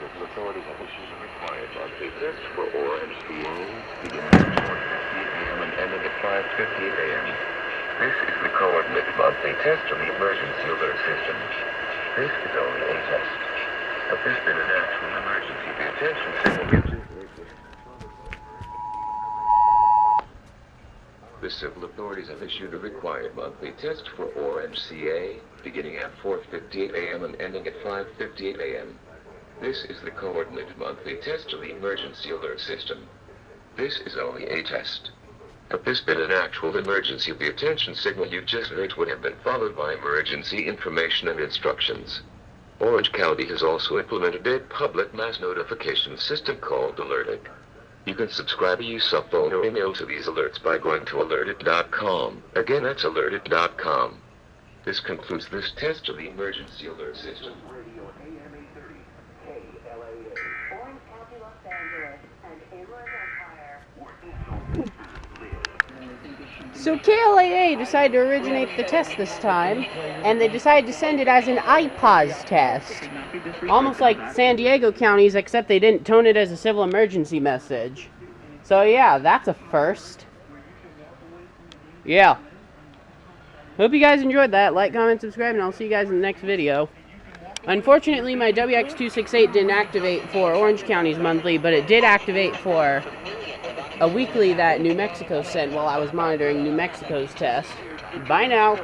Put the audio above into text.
Civil authorities have issued a required monthly test for ORMCA beginning at 4:58 a.m. and ending at 5:58 a.m. This is the coordinated monthly test from the emergency alert system. This is only a test. If there's been an actual emergency, the attention signal gives information. The civil authorities have issued a required monthly test for ORMCA beginning at 4:58 a.m. and ending at 5:58 a.m. This is the coordinated monthly test of the emergency alert system. This is only a test. Had this been an actual emergency, the attention signal you just heard would have been followed by emergency information and instructions. Orange County has also implemented a public mass notification system called Alerted. You can subscribe or use cell phone or email to these alerts by going to alerted.com. Again, that's alerted.com. This concludes this test of the emergency alert system. So KLAA decided to originate the test this time, and they decided to send it as an IPAWS test. Almost like San Diego counties, except they didn't tone it as a civil emergency message. So yeah, that's a first. Yeah. Hope you guys enjoyed that. Like, comment, subscribe, and I'll see you guys in the next video. Unfortunately, my WX268 didn't activate for Orange County's monthly, but it did activate for a weekly that New Mexico sent while I was monitoring New Mexico's test. Bye now.